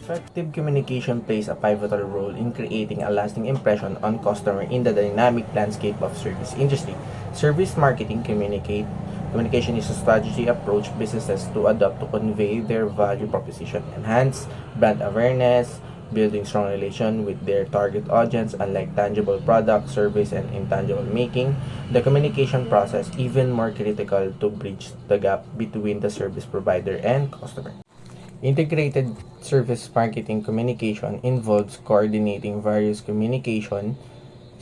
Effective communication plays a pivotal role in creating a lasting impression on customer in the dynamic landscape of service industry. Service marketing communication is a strategy approach businesses to adopt to convey their value proposition, enhance brand awareness, building strong relation with their target audience, unlike tangible product, service, and intangible making the communication process even more critical to bridge the gap between the service provider and customer. Integrated service marketing communication involves coordinating various communication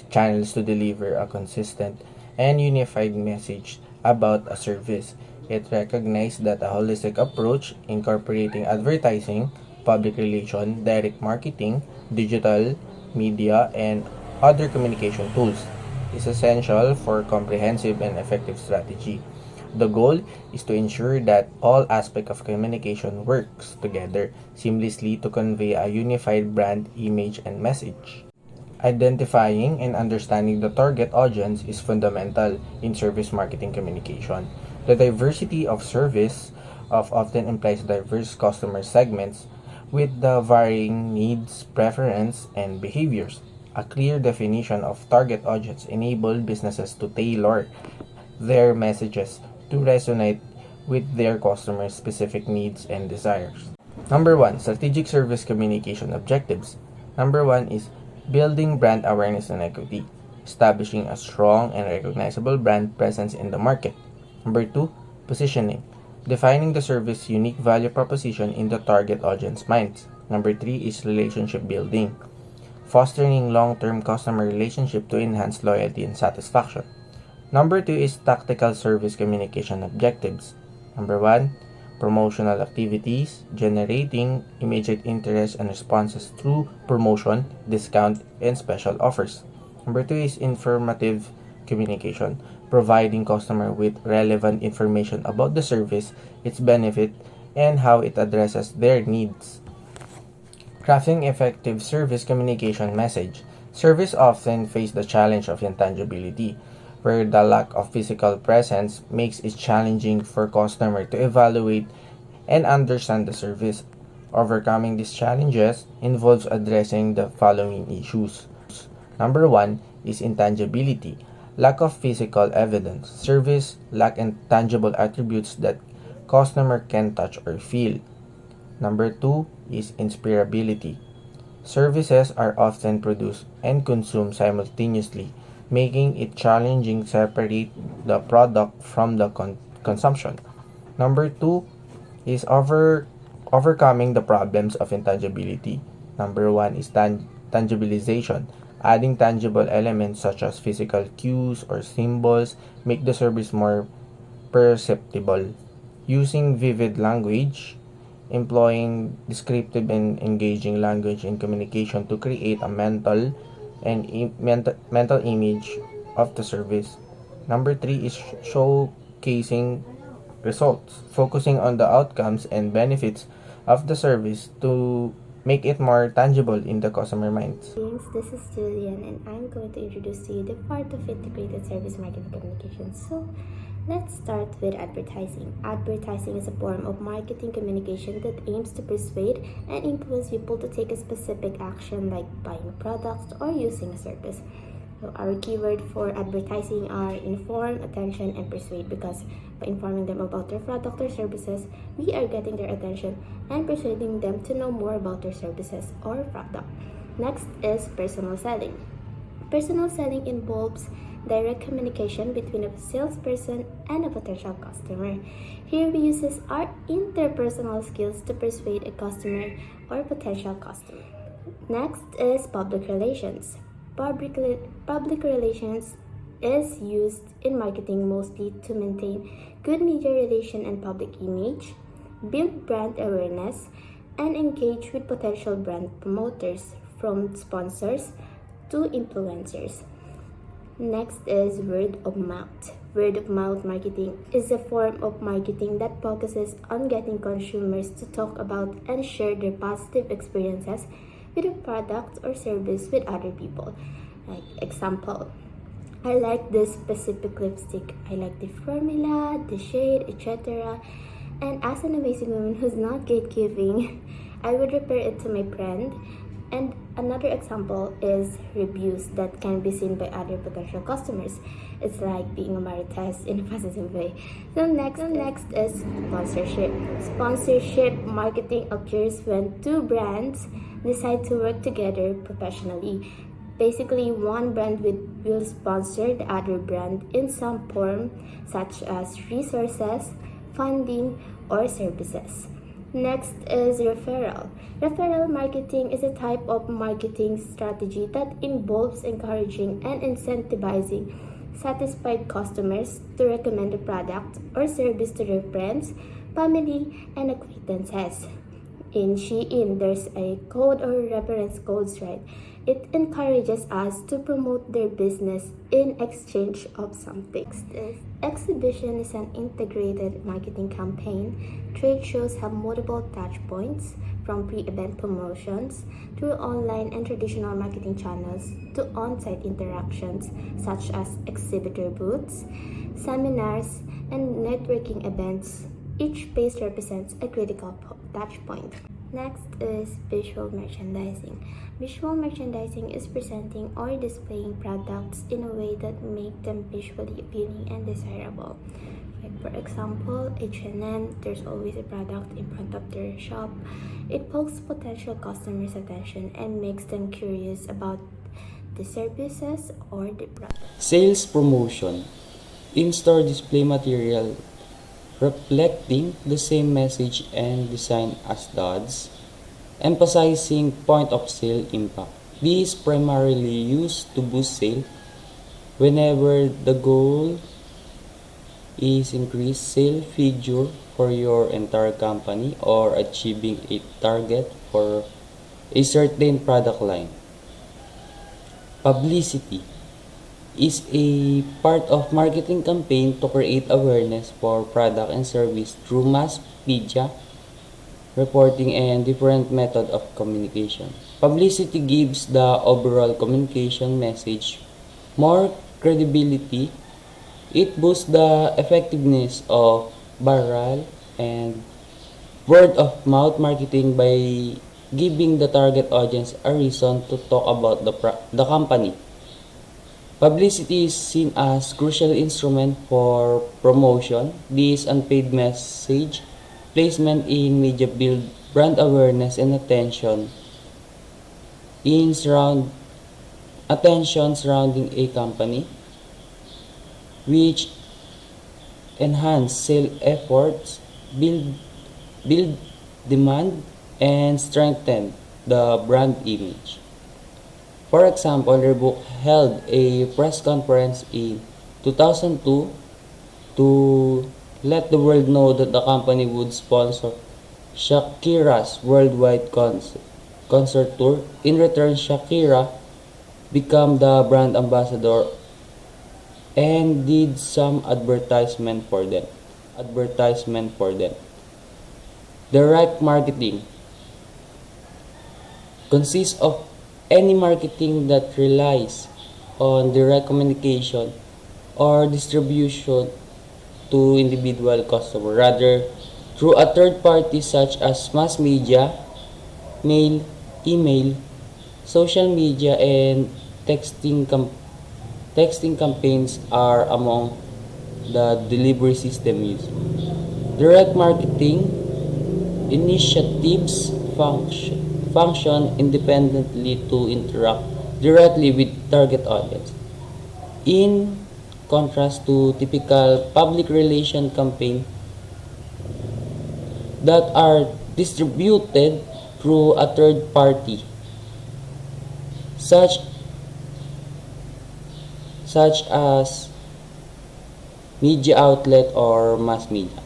channels to deliver a consistent and unified message about a service. It recognizes that a holistic approach incorporating advertising, public relation, direct marketing, digital media, and other communication tools is essential for comprehensive and effective strategy. The goal is to ensure that all aspects of communication works together seamlessly to convey a unified brand image and message. Identifying and understanding the target audience is fundamental in service marketing communication. The diversity of service often implies diverse customer segments with the varying needs, preference, and behaviors. A clear definition of target audience enables businesses to tailor their messages to resonate with their customers' specific needs and desires. Number one, strategic service communication objectives. Number one is building brand awareness and equity, establishing a strong and recognizable brand presence in the market. Number two, positioning, defining the service's unique value proposition in the target audience minds. Number three is relationship building, fostering long-term customer relationship to enhance loyalty and satisfaction. Number two is tactical service communication objectives. Number one, promotional activities, generating immediate interest and responses through promotion, discount, and special offers. Number two is informative communication, providing customer with relevant information about the service, its benefit, and how it addresses their needs. Crafting effective service communication message. Service often face the challenge of intangibility, where the lack of physical presence makes it challenging for customer to evaluate and understand the service. Overcoming these challenges involves addressing the following issues. Number one is intangibility, lack of physical evidence. Service lack intangible attributes that customer can touch or feel. Number two is inspirability. Services are often produced and consumed simultaneously, making it challenging to separate the product from the consumption. Number two is overcoming the problems of intangibility. Number one is tangibilization. Adding tangible elements such as physical cues or symbols make the service more perceptible. Using vivid language, employing descriptive and engaging language in communication to create a mental image of the service. Number three is showcasing results, focusing on the outcomes and benefits of the service to make it more tangible in the customer minds. This is Julian, and I'm going to introduce to you the part of integrated service marketing communication. So, let's start with advertising. Advertising is a form of marketing communication that aims to persuade and influence people to take a specific action like buying products or using a service. So our keyword for advertising are inform, attention, and persuade, because by informing them about their product or services, we are getting their attention and persuading them to know more about their services or product. Next is personal selling. Personal selling involves direct communication between a salesperson and a potential customer. Here we use our interpersonal skills to persuade a customer or potential customer. Next is public relations. Public relations is used in marketing mostly to maintain good media relation and public image, build brand awareness, and engage with potential brand promoters, from sponsors to influencers. Next is word of mouth. Word of mouth marketing is a form of marketing that focuses on getting consumers to talk about and share their positive experiences with a product or service with other people. Like example, I like this specific lipstick. I like the formula, the shade, etc. And as an amazing woman who's not gatekeeping, I would refer it to my friend. And another example is reviews that can be seen by other potential customers. It's like being a maritas in a positive way. So next is sponsorship. Sponsorship marketing occurs when two brands decide to work together professionally. Basically, one brand will sponsor the other brand in some form, such as resources, funding, or services. Next is referral. Referral marketing is a type of marketing strategy that involves encouraging and incentivizing satisfied customers to recommend a product or service to their friends, family, and acquaintances. In Shein, there's a code or reference codes, right? It encourages us to promote their business in exchange of something. Next is exhibition is an integrated marketing campaign. Trade shows have multiple touch points, from pre-event promotions through online and traditional marketing channels to on-site interactions such as exhibitor booths, seminars, and networking events. Each phase represents a critical touch point. Next is visual merchandising. Visual merchandising is presenting or displaying products in a way that make them visually appealing and desirable. Like for example, H&M, there's always a product in front of their shop. It pokes potential customers' attention and makes them curious about the services or the product. Sales promotion. In-store display material reflecting the same message and design as the ads, emphasizing point of sale impact. This is primarily used to boost sale whenever the goal is increase sale figure for your entire company or achieving a target for a certain product line. Publicity is a part of marketing campaign to create awareness for product and service through mass media, reporting, and different method of communication. Publicity gives the overall communication message more credibility. It boosts the effectiveness of viral and word of mouth marketing by giving the target audience a reason to talk about the company. Publicity is seen as crucial instrument for promotion. This unpaid message placement in media build brand awareness and attention surrounding a company, which enhance sale efforts, build demand, and strengthen the brand image. For example, Reebok held a press conference in 2002 to let the world know that the company would sponsor Shakira's worldwide concert tour. In return, Shakira became the brand ambassador and did some advertisement for them. Direct marketing consists of any marketing that relies on direct communication or distribution to individual customer, rather through a third party such as mass media, mail, email, social media, and texting campaigns are among the delivery system used. Direct marketing initiatives function independently to interact directly with target audience. In contrast to typical public relation campaign that are distributed through a third party, such as media outlet or mass media.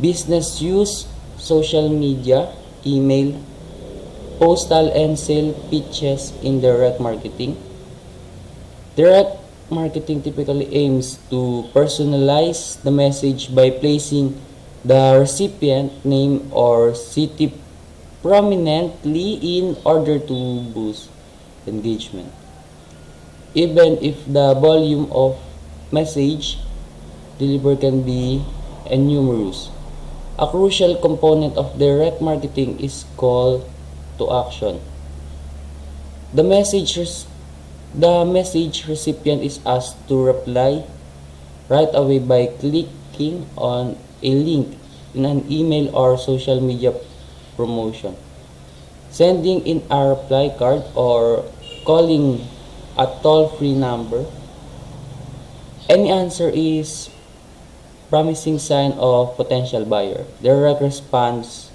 Business use social media, email, postal, and sale pitches in direct marketing. Direct marketing typically aims to personalize the message by placing the recipient name or city prominently in order to boost engagement. even if the volume of message delivered can be enumerous. A crucial component of direct marketing is call to action. The message, the message recipient is asked to reply right away by clicking on a link in an email or social media promotion, sending in a reply card, or calling a toll-free number. Any answer is promising sign of potential buyer. Direct response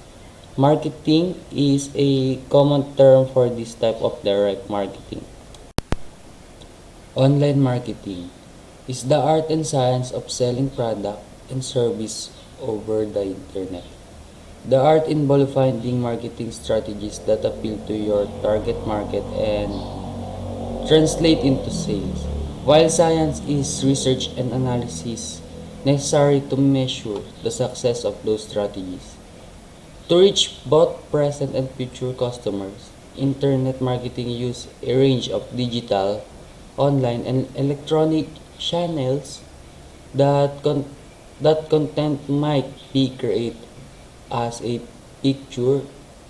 marketing is a common term for this type of direct marketing. Online marketing is the art and science of selling product and service over the internet. The art involves finding marketing strategies that appeal to your target market and translate into sales, while science is research and analysis necessary to measure the success of those strategies. To reach both present and future customers, internet marketing uses a range of digital, online, and electronic channels that that content might be created as a picture,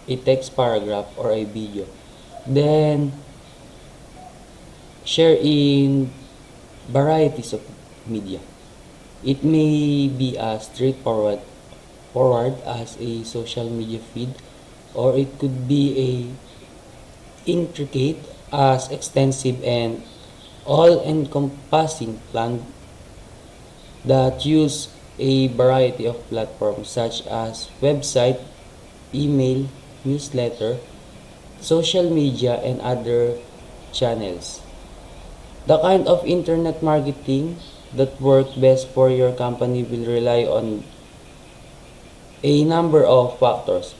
a text paragraph, or a video. Then share in varieties of media. It may be as straightforward as a social media feed, or it could be a intricate as extensive and all-encompassing plan that use a variety of platforms such as website, email, newsletter, social media, and other channels. The kind of internet marketing that works best for your company will rely on a number of factors,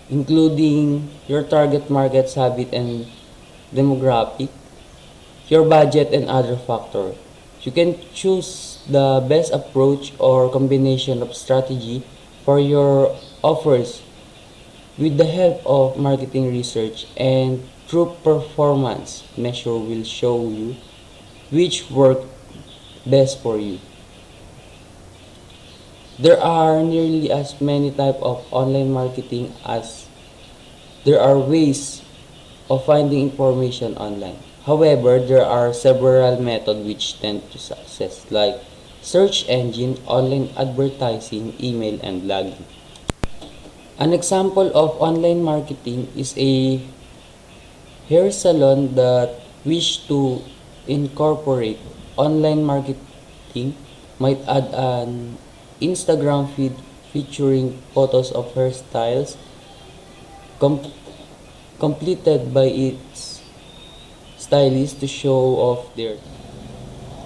including your target market's habit and demographic, your budget, and other factors. You can choose the best approach or combination of strategy for your offers with the help of marketing research, and true performance measure will show you which work best for you. There are nearly as many types of online marketing as there are ways of finding information online. However, there are several methods which tend to success, like search engine, online advertising, email, and blogging. An example of online marketing is a hair salon that wish to incorporate online marketing might add an Instagram feed featuring photos of hairstyles com- completed by its stylist to show off their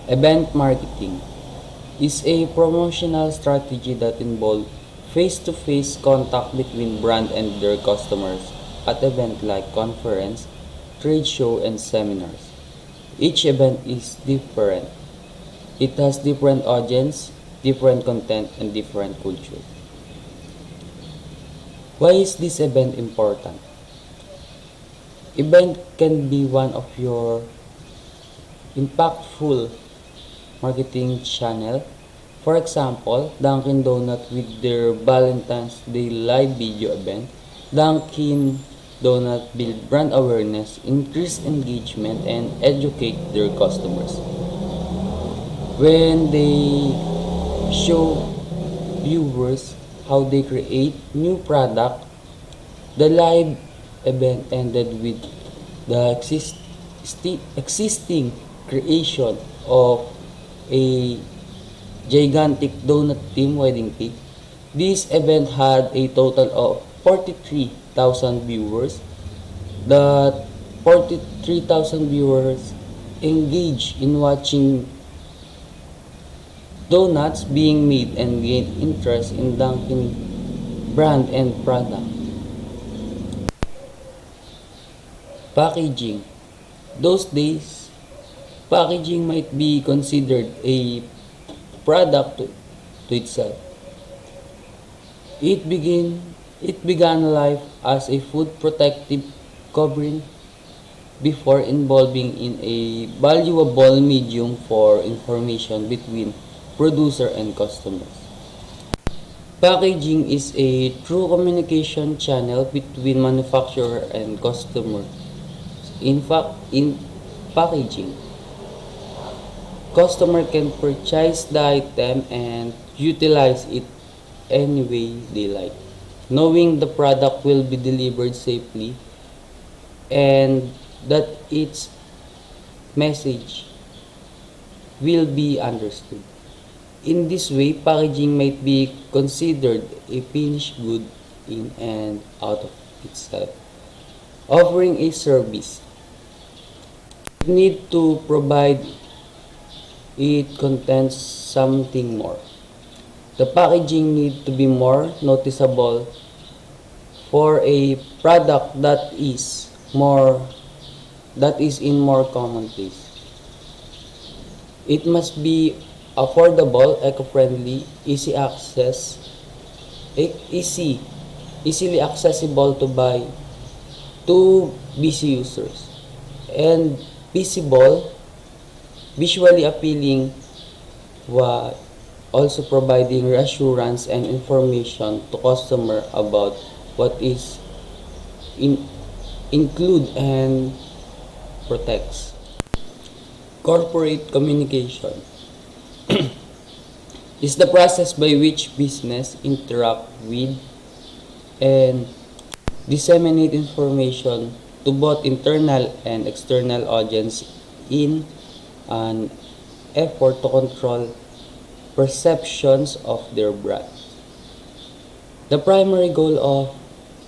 event marketing is a promotional strategy that involves face-to-face contact between brand and their customers at events like conference, trade show, and seminars. Each event is different. It has different audience, different content, and different culture. Why is this event important? Event can be one of your impactful marketing channel. For example, Dunkin' Donut with their Valentine's Day live video event. Dunkin' Donut build brand awareness, increase engagement, and educate their customers. When they show viewers how they create new product, the live event ended with the existing creation of a gigantic donut theme wedding cake. This event had a total of 43,000 viewers. The 43,000 viewers engaged in watching donuts being made and gained interest in Dunkin' brand and product. Packaging. Those days, packaging might be considered a product to itself. It began life as a food protective covering before involving in a valuable medium for information between producer and customers. Packaging is a true communication channel between manufacturer and customer. In fact, in packaging, customer can purchase the item and utilize it any way they like, knowing the product will be delivered safely and that its message will be understood. In this way, packaging might be considered a finished good in and out of itself. Offering a service, you need to provide it contains something more. The packaging need to be more noticeable for a product that is in more commonplace. It must be affordable, eco-friendly, easily accessible to busy users, and visible, visually appealing, while also providing reassurance and information to customer about what is include and protects. Corporate communication is the process by which business interact with and disseminate information to both internal and external audience in an effort to control perceptions of their brand. The primary goal of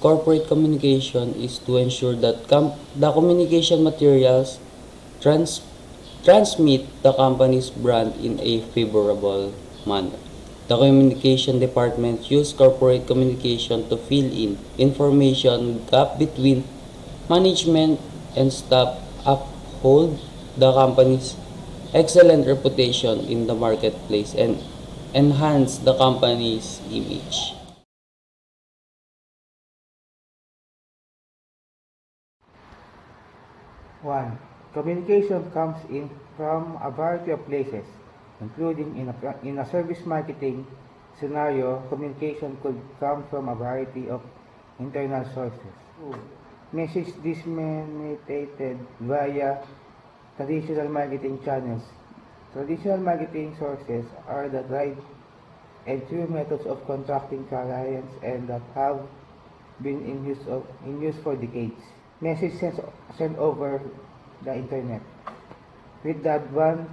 corporate communication is to ensure that the communication materials transmit the company's brand in a favorable manner. The communication department uses corporate communication to fill in information gap between management and staff, uphold the company's excellent reputation in the marketplace, and enhance the company's image. One, communication comes in from a variety of places, including in a service marketing scenario, communication could come from a variety of internal sources. Two, message disseminated via traditional marketing channels. Traditional marketing sources are the tried and true methods of contacting clients and that have been in use for decades. Message sent over the internet. With the advance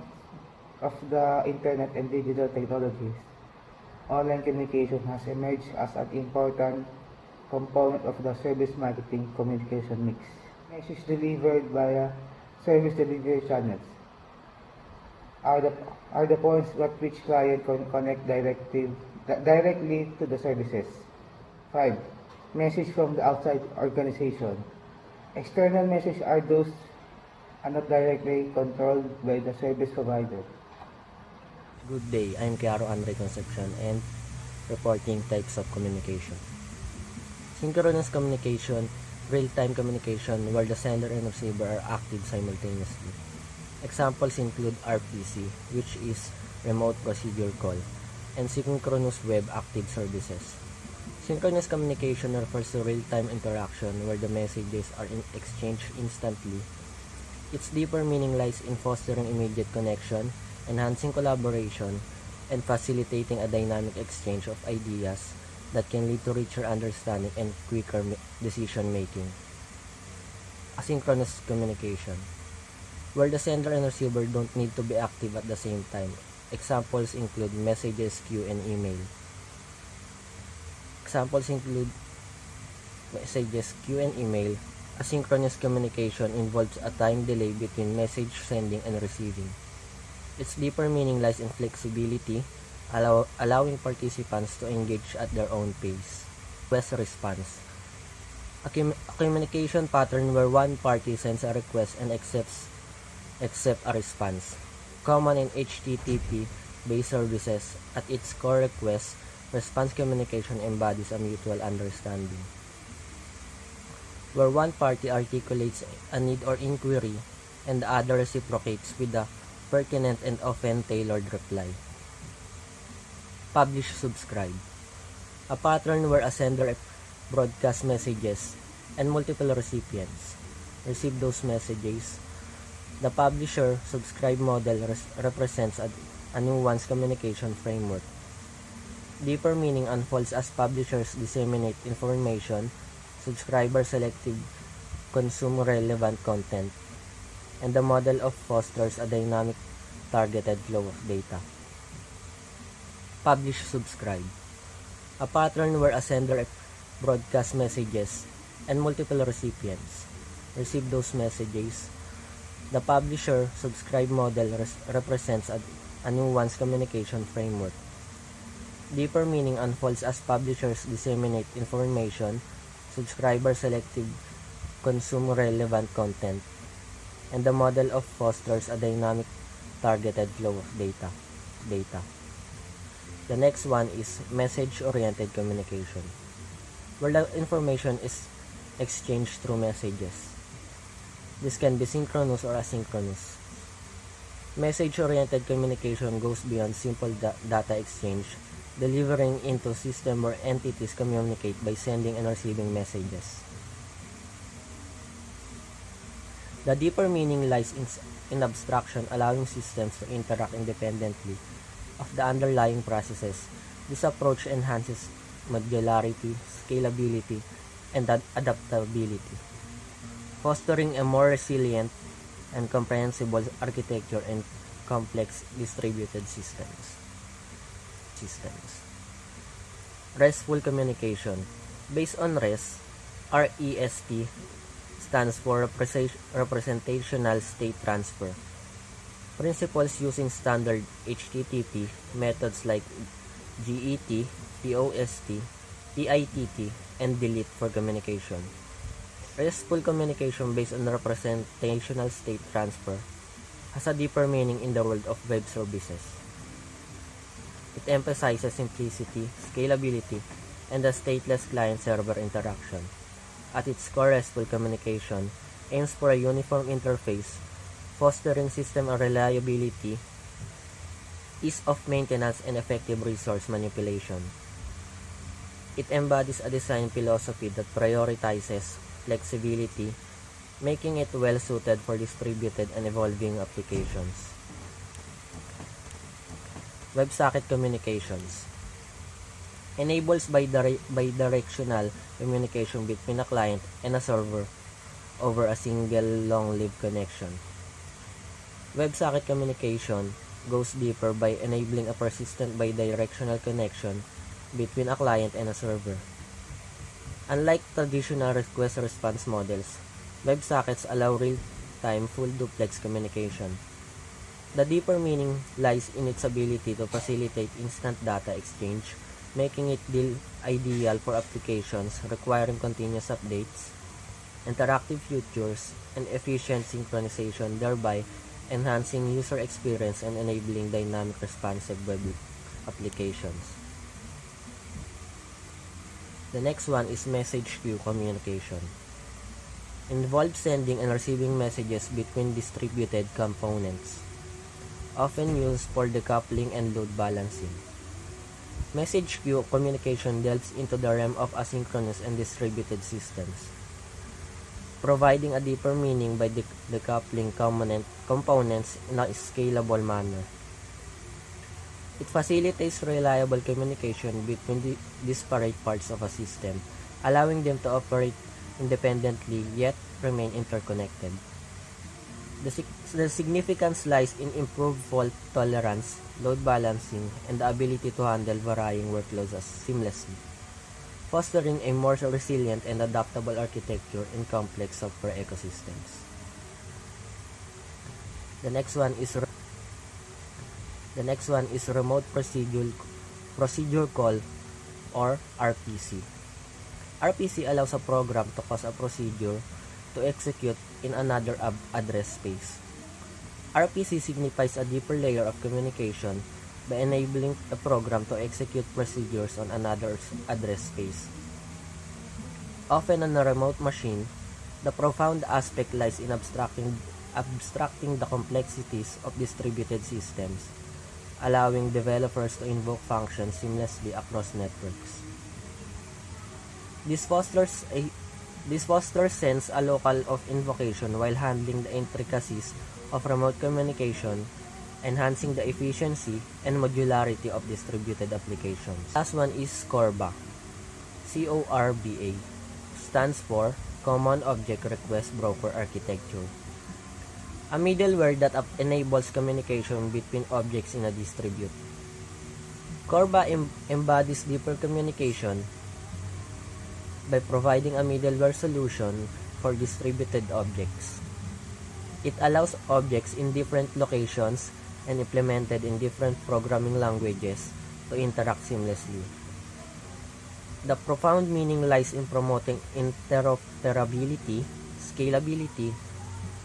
of the internet and digital technologies, online communication has emerged as an important component of the service marketing communication mix. Message delivered via service delivery channels are the points at which client can connect directly to the services. 5. Message from the outside organization. External messages are those are not directly controlled by the service provider. Good day, I'm Chiaro Andre Concepcion and reporting types of communication. Synchronous communication, real-time communication where the sender and receiver are active simultaneously. Examples include RPC, which is remote procedure call, and synchronous web active services. Synchronous communication refers to real-time interaction where the messages are exchanged instantly. Its deeper meaning lies in fostering immediate connection, enhancing collaboration, and facilitating a dynamic exchange of ideas that can lead to richer understanding and quicker decision making. Asynchronous communication, where the sender and receiver don't need to be active at the same time. Examples include messages, queue, and email. Examples include messages, queue, and email. Asynchronous communication involves a time delay between message sending and receiving. Its deeper meaning lies in flexibility, allowing participants to engage at their own pace. Request response. A communication pattern where one party sends a request and accepts a response. Common in HTTP-based services, at its core request response communication embodies a mutual understanding. where one party articulates a need or inquiry and the other reciprocates with a pertinent and often tailored reply. Publish subscribe. A pattern where a sender broadcasts messages and multiple recipients receive those messages. The publisher subscribe model represents a nuanced communication framework. Deeper meaning unfolds as publishers disseminate information, subscribers selective consume relevant content, and the model of fosters a dynamic targeted flow of data. Publish subscribe. A pattern where a sender broadcasts messages and multiple recipients receive those messages. The publisher subscribe model represents a nuanced communication framework. Deeper meaning unfolds as publishers disseminate information, subscribers selective consume relevant content, and the model of fosters a dynamic targeted flow of data. The next one is message-oriented communication, where the information is exchanged through messages. This can be synchronous or asynchronous. Message-oriented communication goes beyond simple data exchange, delivering into system where entities communicate by sending and receiving messages. The deeper meaning lies in abstraction, allowing systems to interact independently of the underlying processes. This approach enhances modularity, scalability, and adaptability, fostering a more resilient and comprehensible architecture and complex distributed systems. RESTful communication. Based on REST, REST stands for Representational State Transfer. Principles using standard HTTP methods like GET, POST, PITT, and DELETE for communication. RESTful communication based on representational state transfer has a deeper meaning in the world of web services. It emphasizes simplicity, scalability, and the stateless client-server interaction. At its core, RESTful communication aims for a uniform interface, fostering system reliability, ease of maintenance, and effective resource manipulation. It embodies a design philosophy that prioritizes flexibility, making it well-suited for distributed and evolving applications. WebSocket communications enables bidirectional communication between a client and a server over a single long-lived connection. WebSocket communication goes deeper by enabling a persistent bidirectional connection between a client and a server. Unlike traditional request-response models, WebSockets allow real-time full duplex communication. The deeper meaning lies in its ability to facilitate instant data exchange, making it ideal for applications requiring continuous updates, interactive features, and efficient synchronization, thereby enhancing user experience and enabling dynamic responsive web applications. The next one is message queue communication. Involves sending and receiving messages between distributed components, often used for decoupling and load balancing. Message queue communication delves into the realm of asynchronous and distributed systems, providing a deeper meaning by decoupling components in a scalable manner. It facilitates reliable communication between disparate parts of a system, allowing them to operate independently yet remain interconnected. The significance lies in improved fault tolerance, load balancing, and the ability to handle varying workloads seamlessly, fostering a more resilient and adaptable architecture in complex software ecosystems. The next one is remote procedure call, or RPC. RPC allows a program to cause a procedure to execute in another address space. RPC signifies a deeper layer of communication by enabling a program to execute procedures on another address space. Often on a remote machine, The profound aspect lies in abstracting the complexities of distributed systems, allowing developers to invoke functions seamlessly across networks. This fosters sense a local of invocation while handling the intricacies of remote communication, enhancing the efficiency and modularity of distributed applications. Last one is CORBA. CORBA stands for Common Object Request Broker Architecture, a middleware that enables communication between objects in a distribute. CORBA embodies deeper communication by providing a middleware solution for distributed objects. It allows objects in different locations and implemented in different programming languages to interact seamlessly. The profound meaning lies in promoting interoperability, scalability,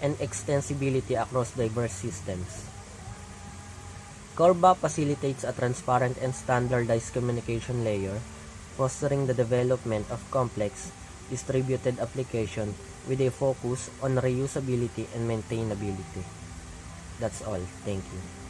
and extensibility across diverse systems. CORBA facilitates a transparent and standardized communication layer, fostering the development of complex, distributed application with a focus on reusability and maintainability. That's all. Thank you.